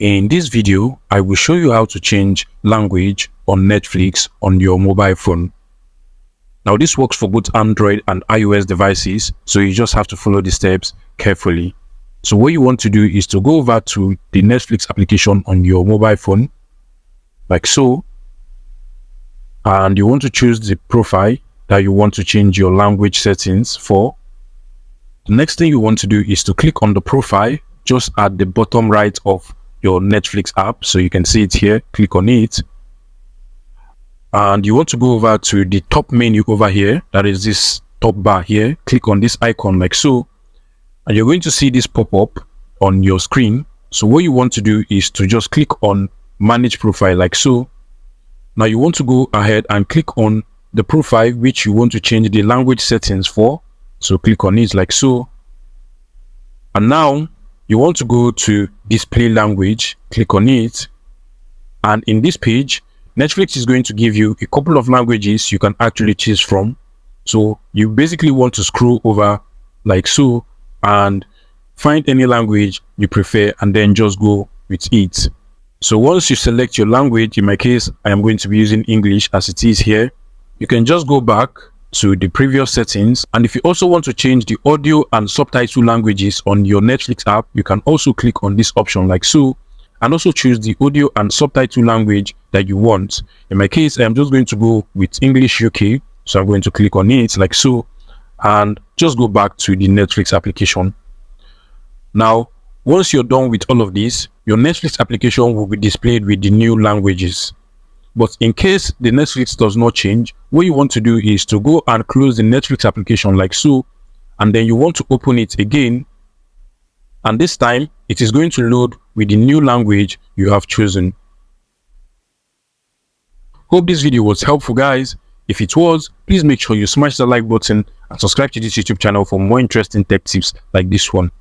In this video, I will show you how to change language on Netflix on your mobile phone. Now, this works for both Android and iOS devices, so you just have to follow the steps carefully. So what you want to do is to go over to the Netflix application on your mobile phone, like so, and you want to choose the profile that you want to change your language settings for. The next thing you want to do is to click on the profile just at the bottom right of your Netflix app, so you can see it here. Click on it, and you want to go over to the top menu over here, that is this top bar here. Click on this icon like so, and you're going to see this pop up on your screen. So what you want to do is to just click on manage profile like so. Now you want to go ahead and click on the profile which you want to change the language settings for, so click on it like so. And now you want to go to display language, click on it, and in this page Netflix is going to give you a couple of languages you can actually choose from. So you basically want to scroll over like so and find any language you prefer and then just go with it. So once you select your language, in my case I am going to be using English as it is here, you can just go back to the previous settings. And if you also want to change the audio and subtitle languages on your Netflix app, you can also click on this option like so and also choose the audio and subtitle language that you want. In my case, I'm just going to go with English UK, so I'm going to click on it like so and just go back to the Netflix application. Now once you're done with all of this, your Netflix application will be displayed with the new languages. But in case the Netflix does not change, what you want to do is to go and close the Netflix application like so, and then you want to open it again, and this time it is going to load with the new language you have chosen. Hope this video was helpful, guys. If it was, please make sure you smash the like button and subscribe to this YouTube channel for more interesting tech tips like this one.